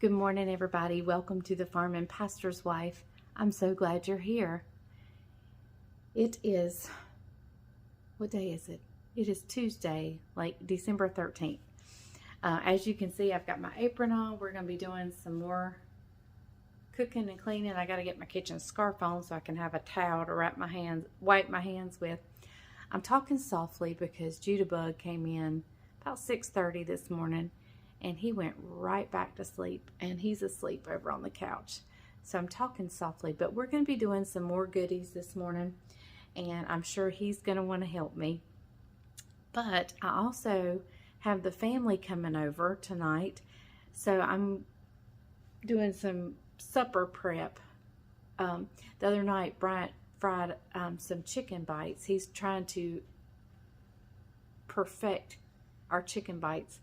Good morning, everybody. Welcome to the Farm and Pastor's Wife. I'm so glad you're here. It is, what day is it? It is Tuesday, like December 13th. As you can see, I've got my apron on. We're going to be doing some more cooking and cleaning. I got to get my kitchen scarf on so I can have a towel to wipe my hands with. I'm talking softly because Judabug came in about 6:30 this morning. And he went right back to sleep, and he's asleep over on the couch. So I'm talking softly, but we're going to be doing some more goodies this morning, and I'm sure he's going to want to help me. But I also have the family coming over tonight, so I'm doing some supper prep. The other night, Bryant fried some chicken bites. He's trying to perfect our chicken bites.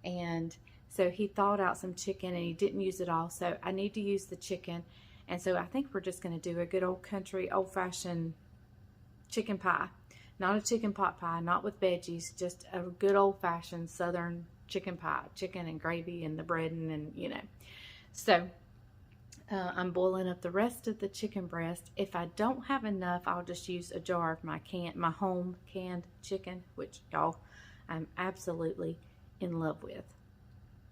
And so he thawed out some chicken and he didn't use it all. So I need to use the chicken. And so I think we're just going to do a good old country old-fashioned chicken pie. Not a chicken pot pie, not with veggies, just a good old-fashioned southern chicken pie. Chicken and gravy and the breading and, you know. So I'm boiling up the rest of the chicken breast. If I don't have enough, I'll just use a jar of my home canned chicken, which y'all, I'm absolutely in love with.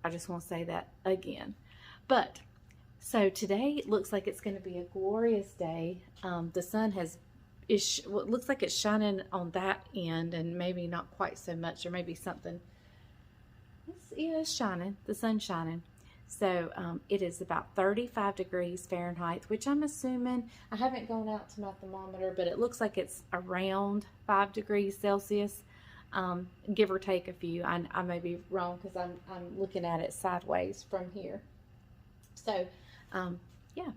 I just want to say that again. But so today it looks like it's going to be a glorious day. The sun looks like it's shining on that end, and maybe not quite so much, or maybe something. It's shining. The sun's shining. So it is about 35 degrees Fahrenheit, which I'm assuming, I haven't gone out to my thermometer, but it looks like it's around 5 degrees Celsius. Give or take a few. I may be wrong because I'm looking at it sideways from here. So, yeah.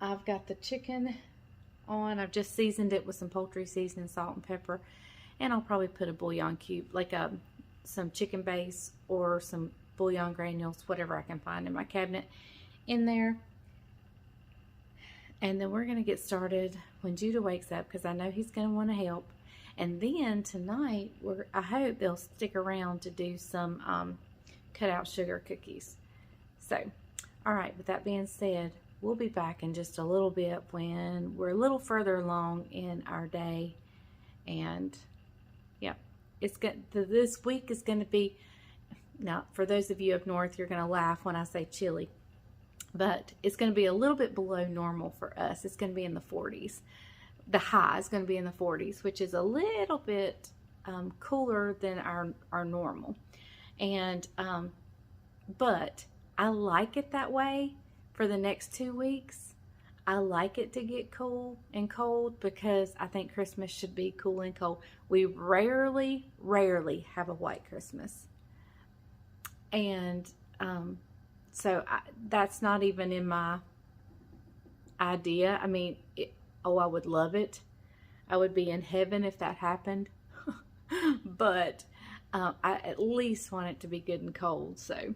I've got the chicken on. I've just seasoned it with some poultry seasoning, salt and pepper. And I'll probably put a bouillon cube, like some chicken base or some bouillon granules, whatever I can find in my cabinet, in there. And then we're going to get started when Judah wakes up because I know he's going to want to help. And then tonight, I hope they'll stick around to do some cut out sugar cookies. So, all right, with that being said, we'll be back in just a little bit when we're a little further along in our day. And yeah, this week is going to be, now for those of you up north, you're going to laugh when I say chilly. But it's going to be a little bit below normal for us. It's going to be in the 40s. The high is going to be in the 40s, which is a little bit cooler than our normal. And, but I like it that way for the next 2 weeks. I like it to get cool and cold because I think Christmas should be cool and cold. We rarely have a white Christmas. And so that's not even in my idea. I mean, oh, I would love it. I would be in heaven if that happened. But I at least want it to be good and cold. So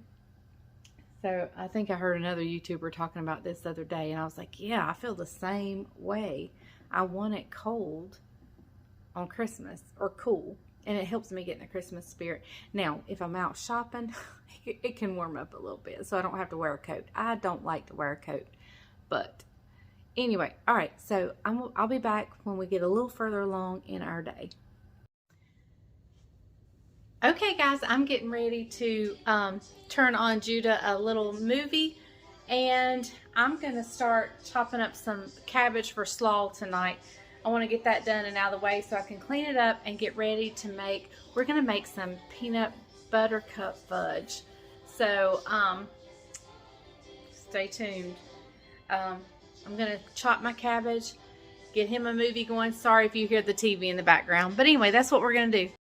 I think I heard another YouTuber talking about this the other day, and I was like, yeah, I feel the same way. I want it cold on Christmas, or cool, and it helps me get in the Christmas spirit. Now, if I'm out shopping, it can warm up a little bit, so I don't have to wear a coat. I don't like to wear a coat, but anyway, all right, so I'll be back when we get a little further along in our day. Okay, guys, I'm getting ready to turn on Judah a little movie, and I'm going to start chopping up some cabbage for slaw tonight. I want to get that done and out of the way so I can clean it up and get ready to we're going to make some peanut butter cup fudge. So, stay tuned. I'm going to chop my cabbage, get him a movie going. Sorry if you hear the TV in the background. But anyway, that's what we're going to do.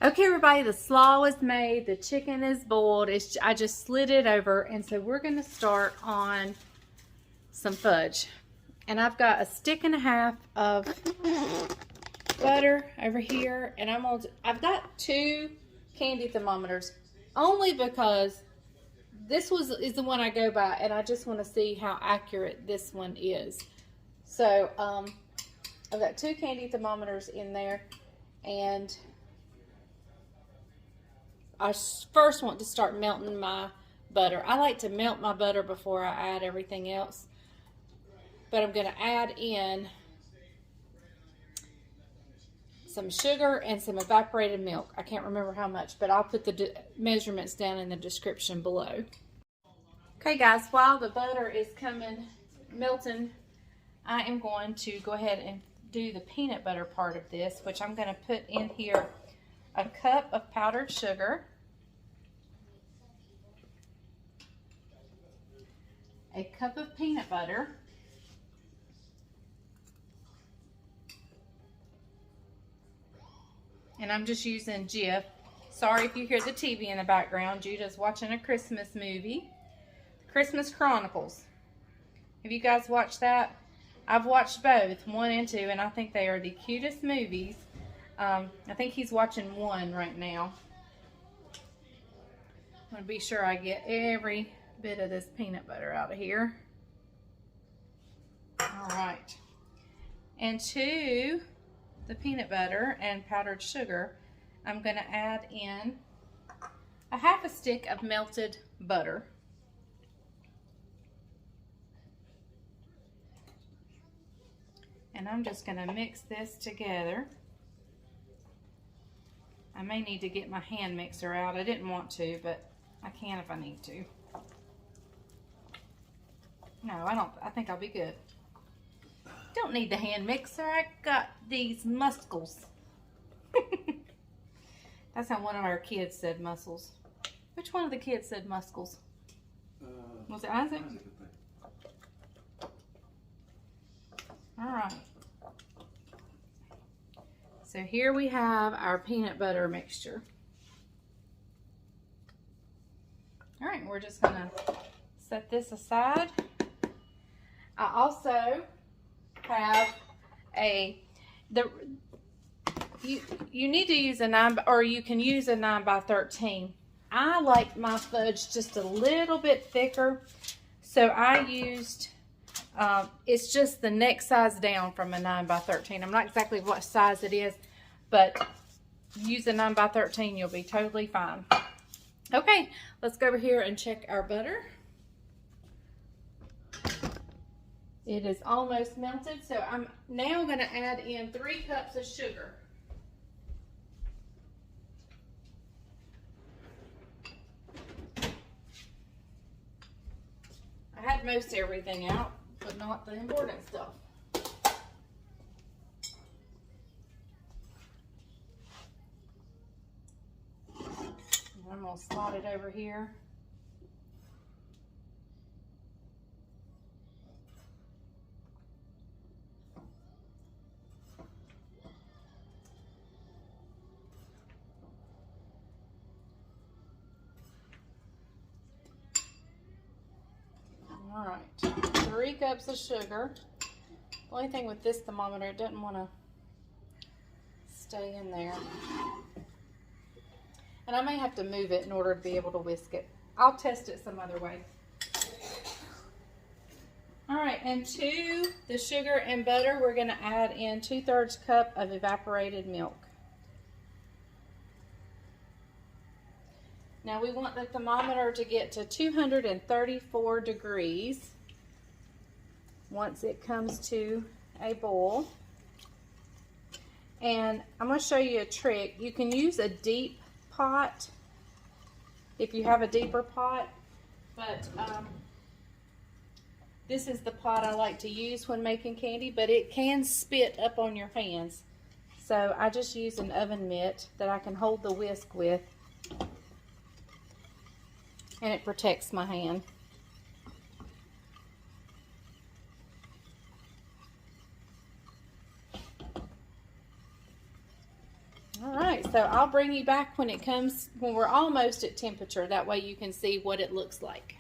Okay, everybody, the slaw is made. The chicken is boiled. I just slid it over. And so we're going to start on some fudge. And I've got 1.5 sticks of butter over here. And I've got 2 candy thermometers. Only because this is the one I go by, and I just want to see how accurate this one is. So I've got 2 candy thermometers in there, and I first want to start melting my butter. I like to melt my butter before I add everything else. But I'm going to add in some sugar and some evaporated milk. I can't remember how much, but I'll put the measurements down in the description below. Okay guys, while the butter is melting, I am going to go ahead and do the peanut butter part of this, which I'm going to put in here a cup of powdered sugar, a cup of peanut butter, and I'm just using Jif. Sorry if you hear the TV in the background. Judah's watching a Christmas movie, Christmas Chronicles. Have you guys watched that? I've watched both, 1 and 2, and I think they are the cutest movies. I think he's watching 1 right now. I'm going to be sure I get every bit of this peanut butter out of here. Alright. And to the peanut butter and powdered sugar, I'm going to add in a half a stick of melted butter. And I'm just going to mix this together. I may need to get my hand mixer out. I didn't want to, but I can if I need to. No, I don't. I think I'll be good. Don't need the hand mixer. I got these muscles. That's how one of our kids said muscles. Which one of the kids said muscles? Was it Isaac? Alright. So here we have our peanut butter mixture. Alright, we're just going to set this aside. I also have you need to use a 9, or you can use a 9x13. I like my fudge just a little bit thicker, so I used it's just the next size down from a 9x13. I'm not exactly what size it is, but use a 9x13, you'll be totally fine. Okay, let's go over here and check our butter. It is almost melted, so I'm now going to add in 3 cups of sugar. I had most everything out, but not the important stuff. I'm going to slide it over here. All right, 3 cups of sugar. The only thing with this thermometer, it doesn't want to stay in there. And I may have to move it in order to be able to whisk it. I'll test it some other way. All right, and to the sugar and butter, we're going to add in 2/3 cup of evaporated milk. Now we want the thermometer to get to 234 degrees once it comes to a boil. And I'm going to show you a trick. You can use a deep pot if you have a deeper pot, but this is the pot I like to use when making candy, but it can spit up on your hands. So I just use an oven mitt that I can hold the whisk with, and it protects my hand. All right, so I'll bring you back when we're almost at temperature. That way you can see what it looks like.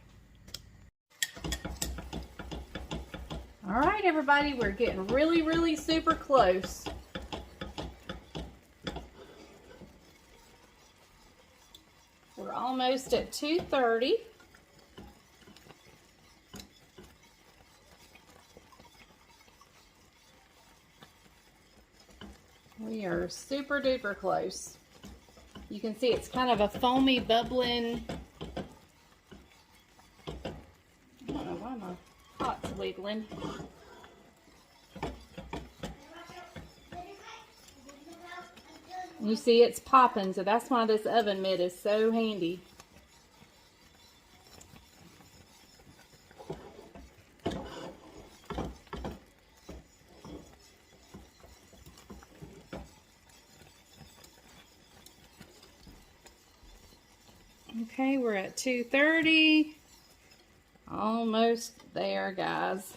All right, everybody, we're getting really, really super close. We're almost at 230. We are super duper close. You can see it's kind of a foamy, bubbling. I don't know why my pot's wiggling. You see it's popping, so that's why this oven mitt is so handy. Okay, we're at 230. Almost there, guys.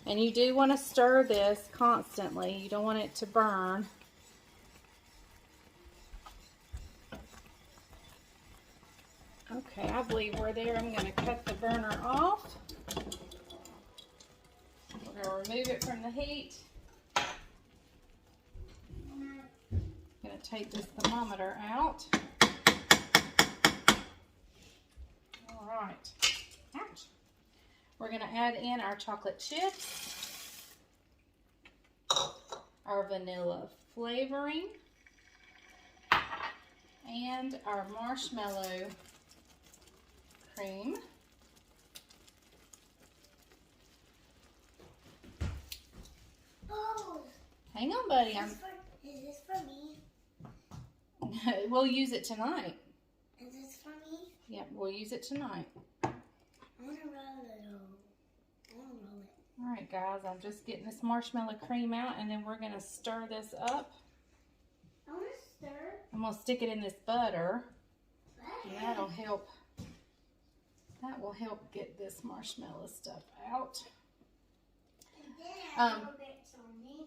And you do want to stir this constantly. You don't want it to burn. Okay, I believe we're there. I'm going to cut the burner off. We're going to remove it from the heat. I'm going to take this thermometer out. All right. Ouch. We're going to add in our chocolate chips, our vanilla flavoring, and our marshmallow cream. Oh, hang on, buddy. Is this for me? We'll use it tonight. Is this for me? Yep, we'll use it tonight. I want to roll it. I want to roll it. All right, guys. I'm just getting this marshmallow cream out, and then we're going to stir this up. I want to stir. I'm going to stick it in this butter. And that'll help. That will help get this marshmallow stuff out. And then I will get some milk.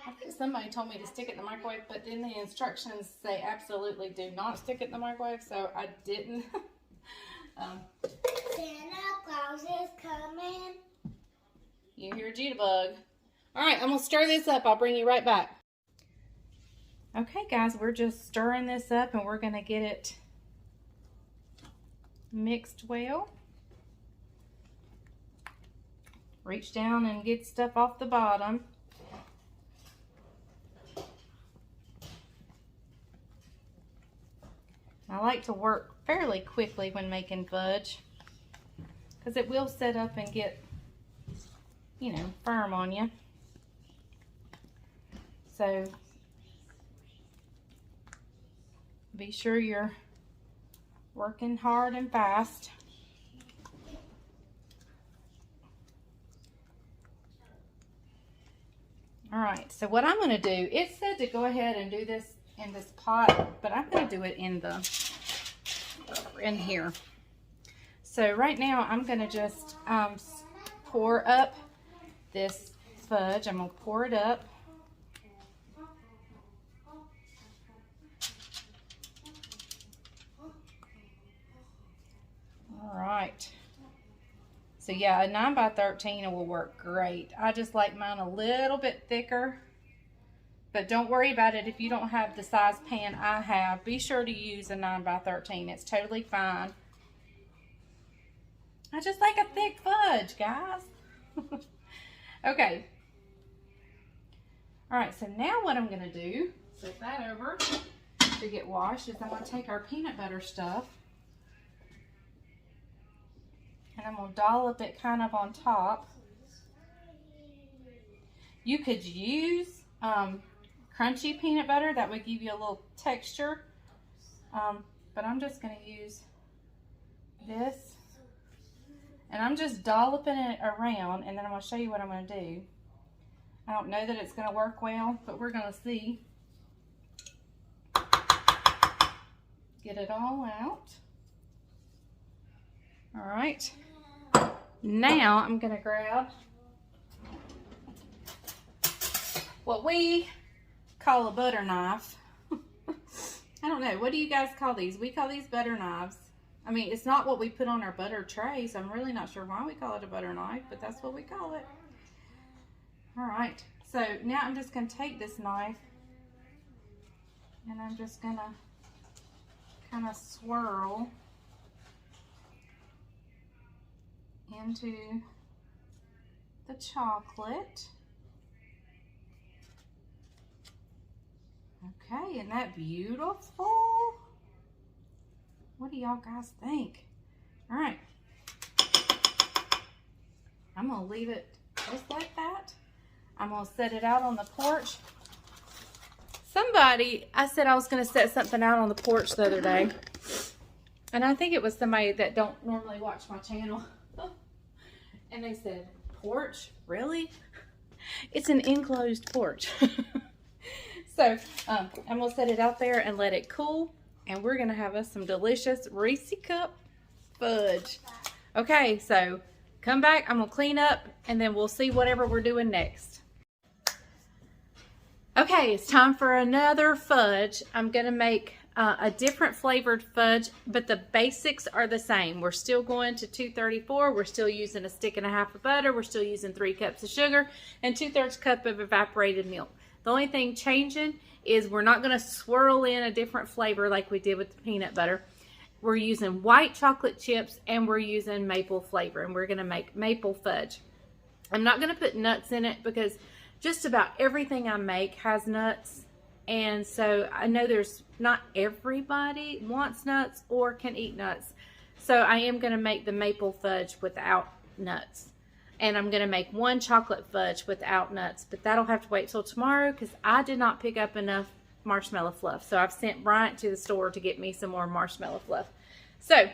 I think somebody told me to stick it in the microwave, but then the instructions say absolutely do not stick it in the microwave, so I didn't. Santa Claus is coming. You hear a jitterbug. All right, I'm going to stir this up. I'll bring you right back. Okay, guys, we're just stirring this up, and we're going to get it mixed well. Reach down and get stuff off the bottom. I like to work fairly quickly when making fudge because it will set up and get, you know, firm on you. So be sure you're working hard and fast. All right, so what I'm going to do, it said to go ahead and do this in this pot, but I'm going to do it in here. So right now I'm going to just pour up this fudge. I'm going to pour it up. All right. So yeah, a 9 by 13 will work great. I just like mine a little bit thicker. But don't worry about it if you don't have the size pan I have. Be sure to use a 9 by 13. It's totally fine. I just like a thick fudge, guys. Okay. All right, so now what I'm going to do, flip that over to get washed, is I'm going to take our peanut butter stuff. And I'm going to dollop it kind of on top. You could use crunchy peanut butter. That would give you a little texture. But I'm just going to use this. And I'm just dolloping it around. And then I'm going to show you what I'm going to do. I don't know that it's going to work well, but we're going to see. Get it all out. All right. Now I'm going to grab what we call a butter knife. I don't know. What do you guys call these? We call these butter knives. I mean, it's not what we put on our butter tray, so I'm really not sure why we call it a butter knife, but that's what we call it. All right. So now I'm just going to take this knife and I'm just going to kind of swirl into the chocolate. Okay, isn't that beautiful? What do y'all guys think? All right. I'm gonna leave it just like that. I'm gonna set it out on the porch. I said I was gonna set something out on the porch the other day. And I think it was somebody that don't normally watch my channel. And they said, porch? Really? It's an enclosed porch. So I'm gonna set it out there and let it cool. And we're gonna have us some delicious Reese cup fudge. Okay, so come back, I'm gonna clean up and then we'll see whatever we're doing next. Okay, it's time for another fudge. I'm gonna make a different flavored fudge, but the basics are the same. We're still going to 234. We're still using a stick and a half of butter. We're still using 3 cups of sugar and 2/3 cup of evaporated milk. The only thing changing is we're not gonna swirl in a different flavor like we did with the peanut butter. We're using white chocolate chips and we're using maple flavor, and we're gonna make maple fudge. I'm not gonna put nuts in it because just about everything I make has nuts. And so I know there's not everybody wants nuts or can eat nuts. So I am going to make the maple fudge without nuts. And I'm going to make 1 chocolate fudge without nuts. But that'll have to wait till tomorrow because I did not pick up enough marshmallow fluff. So I've sent Bryant to the store to get me some more marshmallow fluff. So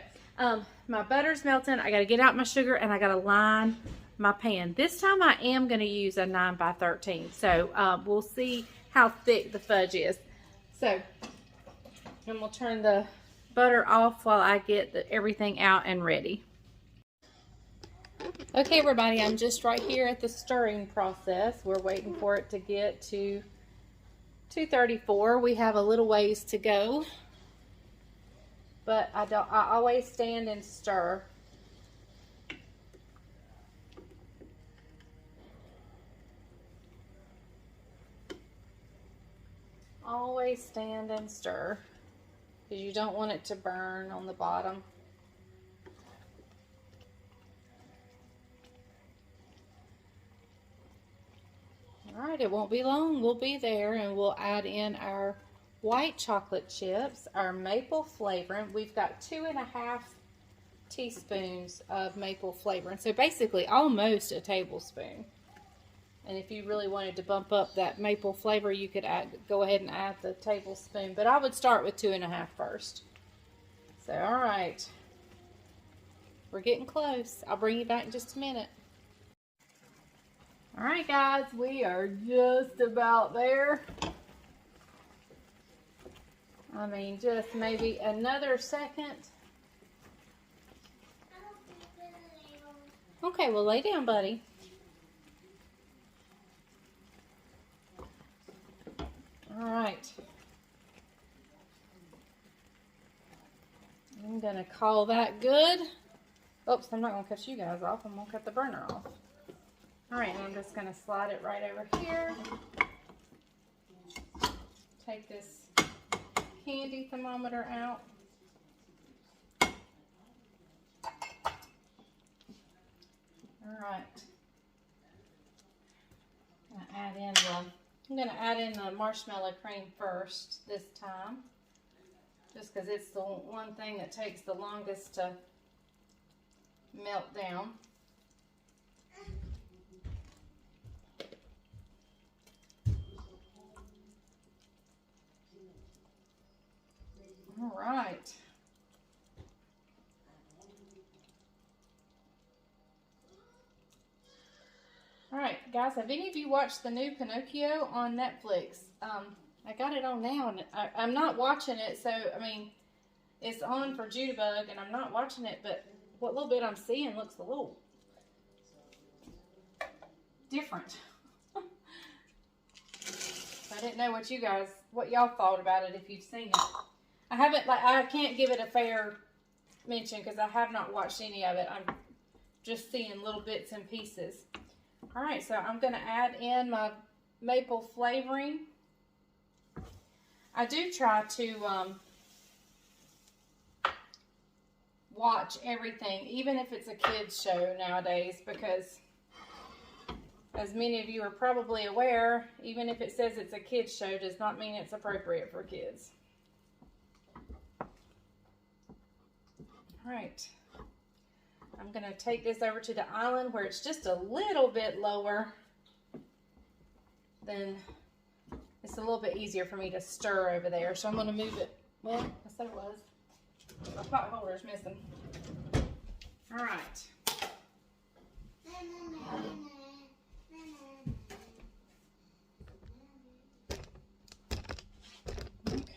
my butter's melting. I got to get out my sugar and I got to line my pan. This time I am going to use a 9 by 13. So we'll see how thick the fudge is. So I'm going to turn the butter off while I get everything out and ready. Okay, everybody, I'm just right here at the stirring process. We're waiting for it to get to 234. We have a little ways to go, but I always stand and stir. Always stand and stir because you don't want it to burn on the bottom. All right, it won't be long. We'll be there, and we'll add in our white chocolate chips, our maple flavoring. We've got 2.5 teaspoons of maple flavoring, so basically almost a tablespoon. And if you really wanted to bump up that maple flavor, you could go ahead and add the tablespoon. But I would start with 2.5 first. So, all right. We're getting close. I'll bring you back in just a minute. All right, guys. We are just about there. I mean, just maybe another second. Okay, well, lay down, buddy. All right, I'm gonna call that good. Oops, I'm not gonna cut you guys off. I'm gonna cut the burner off. All right, and I'm just gonna slide it right over here. Take this candy thermometer out. All right, I'm gonna add in the marshmallow cream first this time, just because it's the one thing that takes the longest to melt down. All right. All right, guys, have any of you watched the new Pinocchio on Netflix? I got it on now, and I'm not watching it, so, I mean, it's on for Judabug, and I'm not watching it, but what little bit I'm seeing looks a little different. I didn't know what y'all thought about it if you've seen it. I can't give it a fair mention because I have not watched any of it. I'm just seeing little bits and pieces. All right, so I'm going to add in my maple flavoring. I do try to watch everything, even if it's a kid's show nowadays, because as many of you are probably aware, even if it says it's a kids show, does not mean it's appropriate for kids. All right. I'm going to take this over to the island where it's just a little bit lower. Then it's a little bit easier for me to stir over there. So I'm going to move it. Well, I said it was. My pot holder's missing. All right.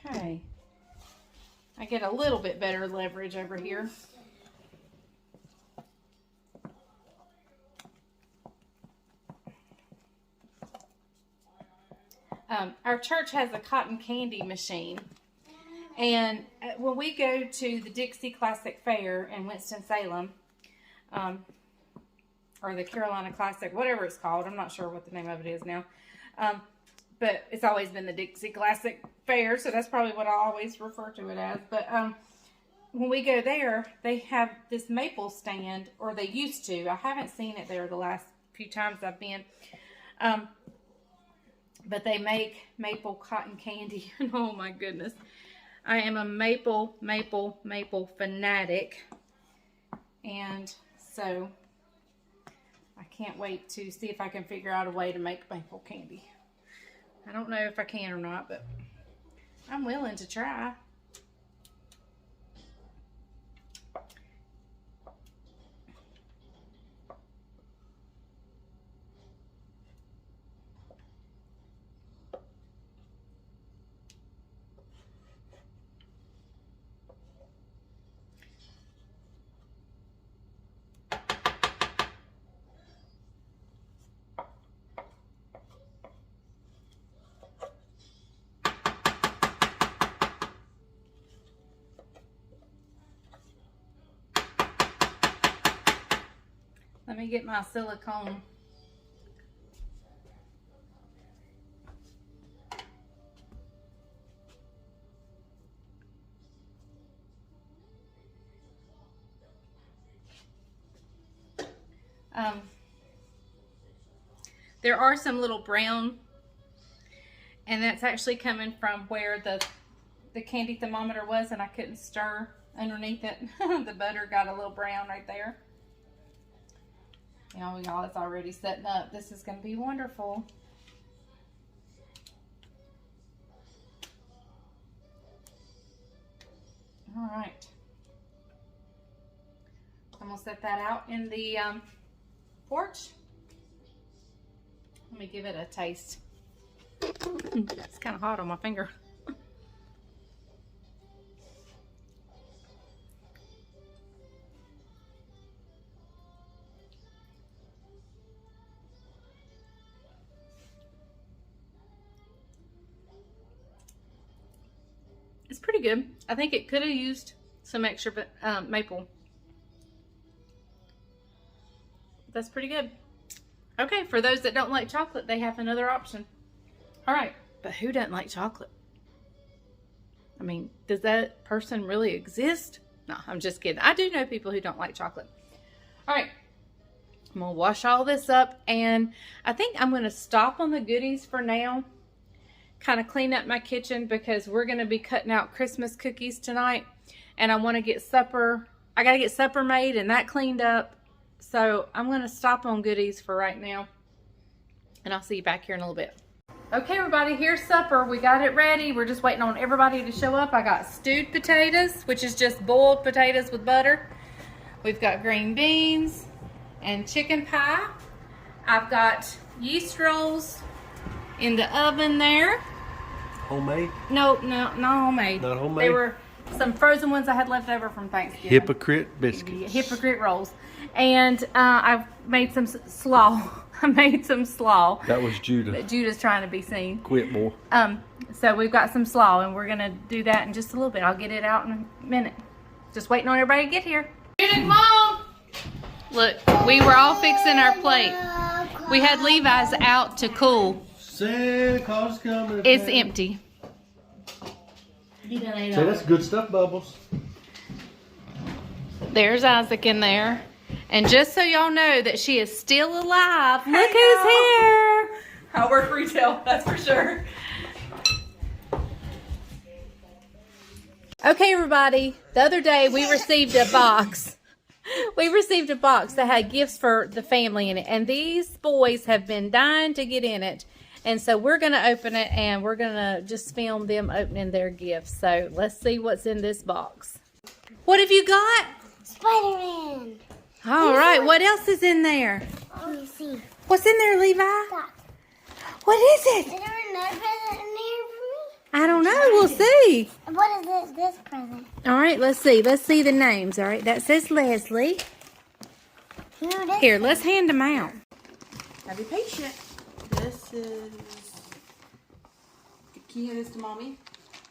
Okay. I get a little bit better leverage over here. Our church has a cotton candy machine, and when we go to the Dixie Classic Fair in Winston-Salem, or the Carolina Classic, whatever it's called, I'm not sure what the name of it is now, but it's always been the Dixie Classic Fair, so that's probably what I always refer to it as. But when we go there, they have this maple stand, or they used to. I haven't seen it there the last few times I've been. But they make maple cotton candy. Oh my goodness. I am a maple fanatic. And so I can't wait to see if I can figure out a way to make maple candy. I don't know if I can or not, but I'm willing to try. Let me get my silicone. There are some little brown, and that's actually coming from where the candy thermometer was, and I couldn't stir underneath it. The butter got a little brown right there. You know, y'all, it's already setting up. This is going to be wonderful. All right. I'm going to set that out in the porch. Let me give it a taste. It's kind of hot on my finger. It's pretty good. I think it could have used some extra maple. That's pretty good. Okay, for those that don't like chocolate, they have another option. All right, but who doesn't like chocolate? I mean, does that person really exist? No, I'm just kidding. I do know people who don't like chocolate. All right, I'm gonna wash all this up, and I think I'm gonna stop on the goodies for now. Kind of clean up my kitchen because we're going to be cutting out Christmas cookies tonight, and I want to get supper. I got to get supper made and that cleaned up. So I'm going to stop on goodies for right now, and I'll see you back here in a little bit. Okay, everybody, here's supper. We got it ready. We're just waiting on everybody to show up. I got stewed potatoes, which is just boiled potatoes with butter. We've got green beans and chicken pie. I've got yeast rolls in the oven there. Homemade? No, not homemade. Not homemade? They were some frozen ones I had left over from Thanksgiving. Hypocrite biscuits. Yeah, hypocrite rolls. And I've made some slaw. I made some slaw. That was Judah. But Judah's trying to be seen. Quit, boy. So we've got some slaw, and we're going to do that in just a little bit. I'll get it out in a minute. Just waiting on everybody to get here. Judah, Mom! Look, we were all fixing our plate. We had Levi's out to cool. Santa Claus coming. It's empty. See, that's good stuff, Bubbles. There's Isaac in there. And just so y'all know that she is still alive, look who's here. I work retail, that's for sure. Okay, everybody. The other day we received a box. We received a box that had gifts for the family in it. And these boys have been dying to get in it. And so we're going to open it and we're going to just film them opening their gifts. So let's see what's in this box. What have you got? Spider-Man. All right. What else is in there? Let me see. What's in there, Levi? Stop. What is it? Is there another present in there for me? I don't know. We'll see. What is this present? All right. Let's see. Let's see the names. All right. That says Leslie. Here, let's hand them out. Now be patient. This is... Can you hand this to mommy?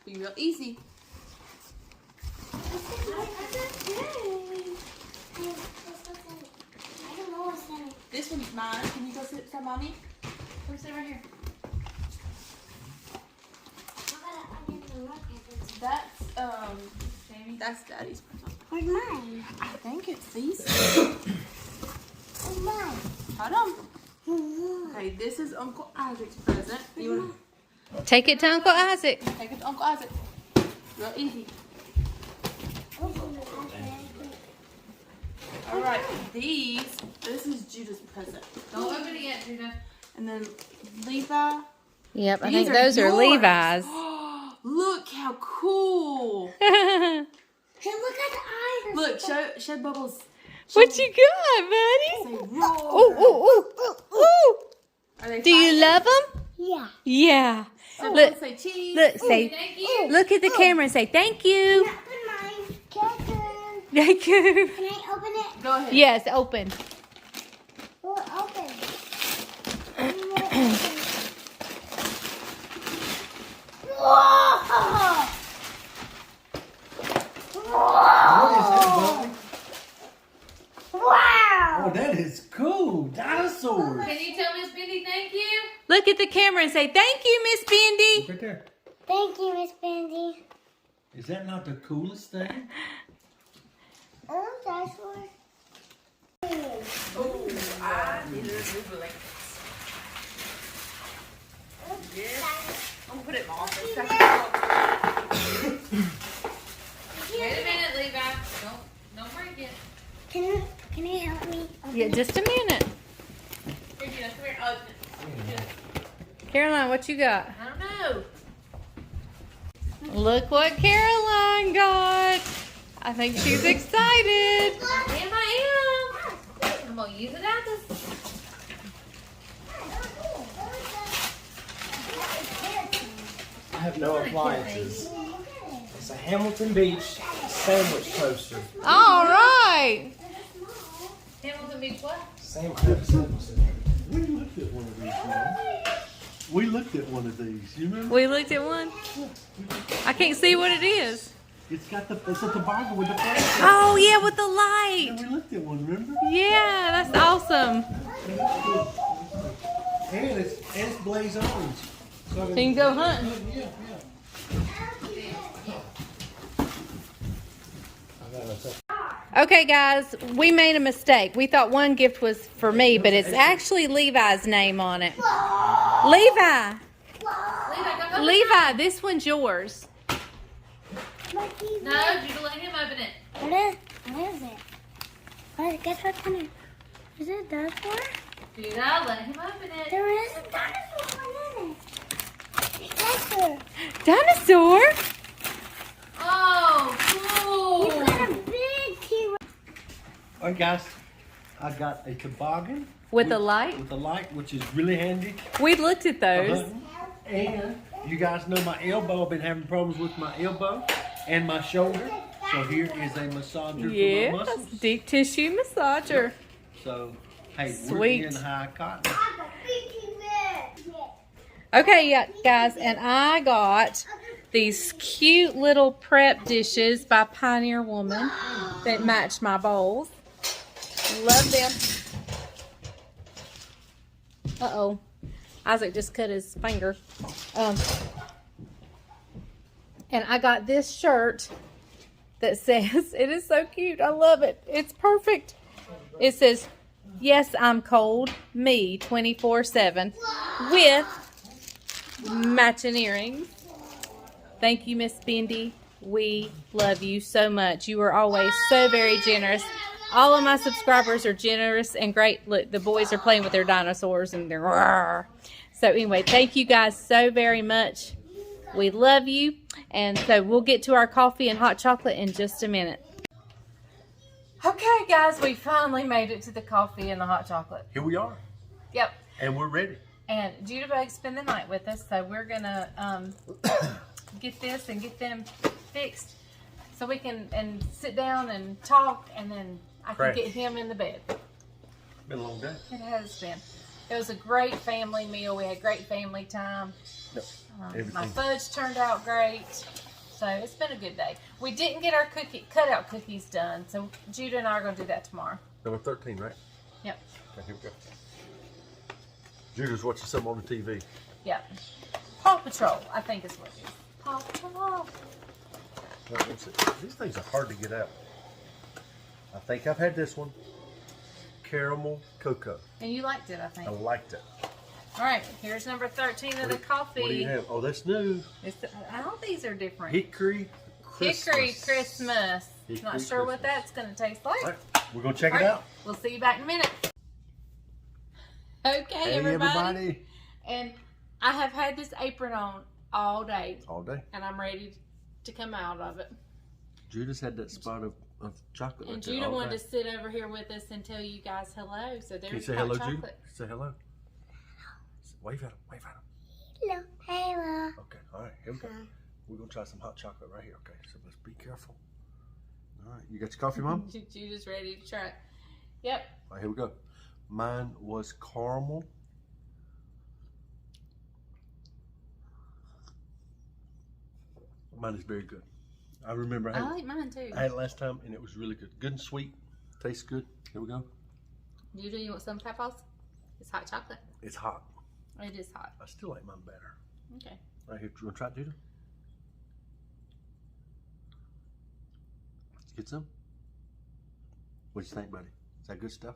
Be real easy. I don't know what's in it. This one's mine. Can you go sit beside mommy? Come sit right here. That's Daddy's present. Where's mine? I think it's these. Where's mine? Hold on. Okay, this is Uncle Isaac's present. You wanna Take it to Uncle Isaac. take it to Uncle Isaac? Real easy. All right, this is Judah's present. Don't open it yet, Judah. And then Levi. Yep, I These think those are yours. Levi's. Look how cool. Hey, look at the eyes. Look, show Bubbles. What you got, buddy? Say roar. Ooh. Are they Do you fine? love them? Yeah. Yeah. So Look, say cheese. look, say, look at the camera and say thank you. Open mine. Can Thank you. I open it? Go ahead. Yes, open. Oh, open. Whoa! What is that, Bobby? Wow! Oh, that is cool. Dinosaurs. Can you tell Miss Bendy thank you? Look at the camera and say thank you, Miss Bendy. Right there. Thank you, Miss Bendy. Is that not the coolest thing? Oh, dinosaur. Oh, I need a new blanket. Yes. I'm gonna put it in my office. Wait a minute, Levi. Don't break it. Can you help me? Open Yeah, it? just a minute. Here, Gina, come here. Open it. Caroline, what you got? I don't know. Look what Caroline got. I think she's excited. I am. I'm gonna use it out this. I have no appliances. It's a Hamilton Beach sandwich toaster. All right. Hamilton Beach what? Sandwich. We looked at one of these, Mom. We looked at one of these. You remember? We looked at one. I can't see what it is. It's a toboggan with the flag. Oh yeah, with the light. We looked at one, remember? Yeah, that's awesome. And it's blaze orange. So You can go hunting. Yeah. Okay, guys, we made a mistake. We thought one gift was for me, but it's actually Levi's name on it. Levi, this one's yours. No, you let him open it. What is it? Guess what kind of... Is it a dinosaur? Do not let him open it. There is a dinosaur in it. Dinosaur. Dinosaur? Oh, You cool. got a big T-Rex. All right, guys. I got a toboggan. With a light? With a light, which is really handy. We looked at those. And you guys know my elbow. I've been having problems with my elbow and my shoulder. So here is a massager for my Yes, muscles. deep tissue massager. So, hey, Sweet. we're in high cotton. I got a big T-Rex. Okay, yeah, guys, and I got these cute little prep dishes by Pioneer Woman that match my bowls. Love them. Uh-oh. Isaac just cut his finger. And I got this shirt that says, it is so cute. I love it. It's perfect. It says, yes, I'm cold, me, 24/7, with matching earrings. Thank you, Miss Bendy. We love you so much. You are always so very generous. All of my subscribers are generous and great. Look, the boys are playing with their dinosaurs and they're roar. So anyway, thank you guys so very much. We love you. And so we'll get to our coffee and hot chocolate in just a minute. Okay, guys, we finally made it to the coffee and the hot chocolate. Here we are. Yep. And we're ready. And Judabug spend the night with us, so we're gonna get this and get them fixed, so we can sit down and talk, and then I can get him in the bed. Been a long day. It has been. It was a great family meal. We had great family time. Yep. My fudge turned out great. So it's been a good day. We didn't get our cutout cookies done, so Judah and I are going to do that tomorrow. Number 13, right? Yep. Okay, here we go. Judah's watching something on the TV. Yep. Paw Patrol, I think is what it is. Paw Patrol. These things are hard to get out. I think I've had this one. Caramel cocoa. And you liked it, I think. I liked it. All right, here's number 13 of the coffee. What do you have? Oh, that's new. All these are different. Hickory Christmas. Hickory Christmas. Hickory Not sure what Christmas. that's going to taste like. All right, we're going to check All it right, out. we'll see you back in a minute. Okay, Hey, everybody. And I have had this apron on all day. All day. And I'm ready to come out of it. Judah's had that spot of chocolate. And right there Judah all wanted day. to sit over here with us and tell you guys hello. So Can you there's say hot hello, chocolate. Judah? Say hello. Wave at him. Wave at him. Hello. Hello. Okay, all right, here we go. We're going to try some hot chocolate right here, okay? So let's be careful. All right, you got your coffee, Mom? Judah's ready to try it. Yep. All right, here we go. Mine was caramel. Mine is very good. I remember I like mine too. I had it last time and it was really good. Good and sweet. Tastes good. Here we go. Judah, you want some Papa's? It's hot chocolate. It's hot. It is hot. I still like mine better. Okay. Right here. You want to try it, Judah? Get some? What do you think, buddy? Is that good stuff?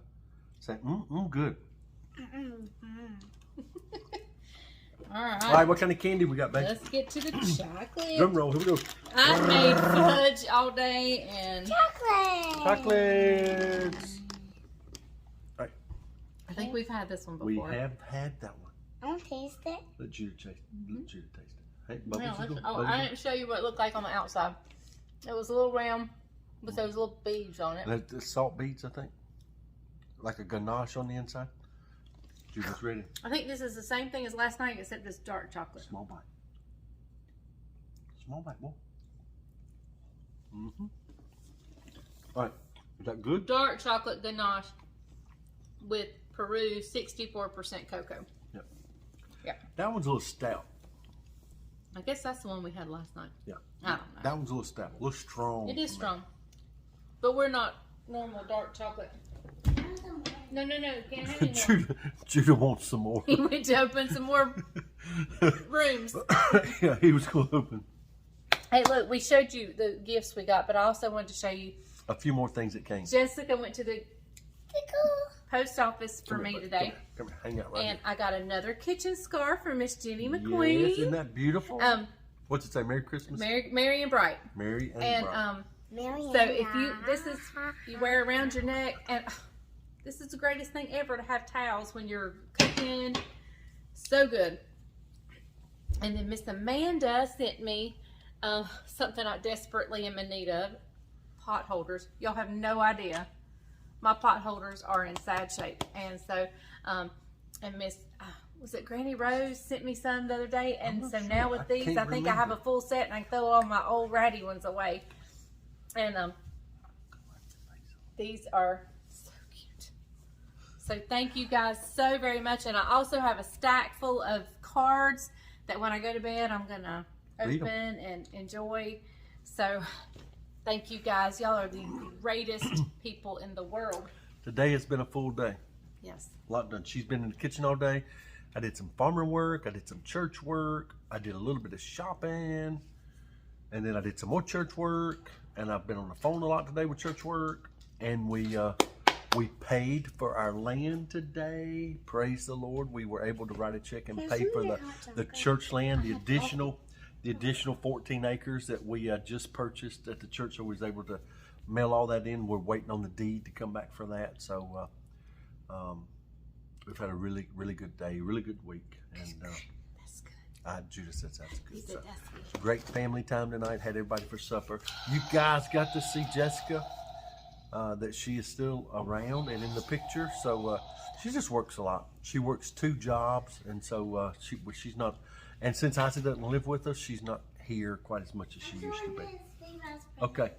Say, good. All right. All right, what kind of candy we got, babe? Let's get to the chocolate. Drum roll, here we go. I made fudge all day and Chocolate. Chocolates. All right. I think we've had this one before. We have had that one. I want to taste it. Let Judah taste it. Let Judah taste it. Hey, Bubbles, Yeah, you go. oh, Bubbles, I you didn't show you what it looked like on the outside. It was a little round with those little beads on it. go. And it's salt beads, I think. Like a ganache on the inside. Judah's ready. I think this is the same thing as last night, except it's dark chocolate. Small bite. Small bite, boy. Mm-hmm. All right. Is that good? Dark chocolate ganache with Peru 64% cocoa. Yep. Yeah. That one's a little stout. I guess that's the one we had last night. Yeah. I don't know. That one's a little stout. A little strong. It is strong. But we're not normal dark chocolate. No, can't have any more. Judah wants some more. He went to open some more rooms. Yeah, he was going to open Hey, look, we showed you the gifts we got, but I also wanted to show you. a few more things that came. Jessica went to the post office for me today. Come here, hang out right And I got another kitchen scarf from Miss jennimcqueen. Yes, isn't that beautiful? What's it say? Merry Christmas? Merry and bright. Merry and And bright. so if you wear around your neck, and this is the greatest thing ever to have towels when you're cooking. So good. And then Miss Amanda sent me something I desperately am in need of. Pot holders. Y'all have no idea. My pot holders are in sad shape. And so, and Miss, was it Granny Rose sent me some the other day? And so now with these, I think I have a full set and I can throw all my old ratty ones away. And these are so cute. So thank you guys so very much. And I also have a stack full of cards that when I go to bed, I'm going to open and enjoy. So thank you guys. Y'all are the greatest people in the world. Today has been a full day. Yes. A lot done. She's been in the kitchen all day. I did some farmer work. I did some church work. I did a little bit of shopping. And then I did some more church work. And I've been on the phone a lot today with church work. And we We paid for our land today. Praise the Lord. We were able to write a check and pay for the church land, the additional 14 acres that we just purchased at the church. So we was able to mail all that in. We're waiting on the deed to come back for that. So we've had a really, really good day, really good week. And That's good. Judah says that's good. So, That's good. great family time tonight. Had everybody for supper. You guys got to see Jessica. That she is still around and in the picture. So she just works a lot. She works 2 jobs, and so she's not. And since Isa doesn't live with us, she's not here quite as much as she used to be. Okay,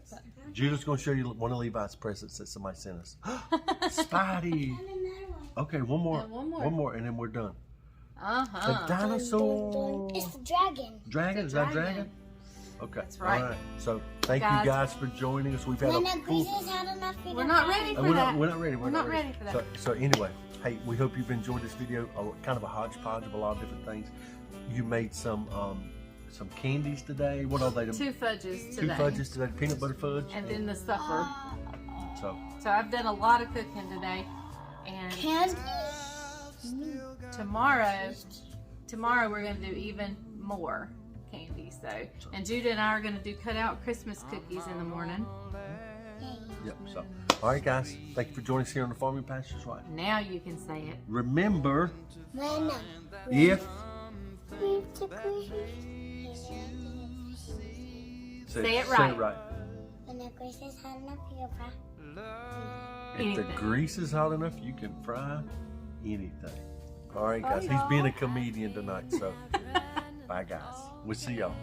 Judah's going to show you one of Levi's presents that somebody sent us. Spidey. Okay, one more, and then we're done. The dinosaur. It's the dragon. Dragon? Is that dragon? Okay. That's right. All right. So thank you guys for joining us. We've had a full. We're not ready for that. We're not ready. We're not ready for that. So anyway, hey, we hope you've enjoyed this video. Kind of a hodgepodge of a lot of different things. You made some candies today. What are they? 2 fudges 2 today. fudges today. Peanut butter fudge. And then the supper. So I've done a lot of cooking today. And Candy. tomorrow we're going to do even more candy. So, and Judah and I are going to do cutout Christmas cookies in the morning. yep. So all right, guys. Thank you for joining us here on the Farming Pastor's Wife. Now you can say it. Remember, When if Say it right. Say it right. When the grease is hot enough, you can fry. If the grease is hot enough, you can fry anything. All right, guys. He's being a comedian tonight, so bye, guys. We'll see y'all.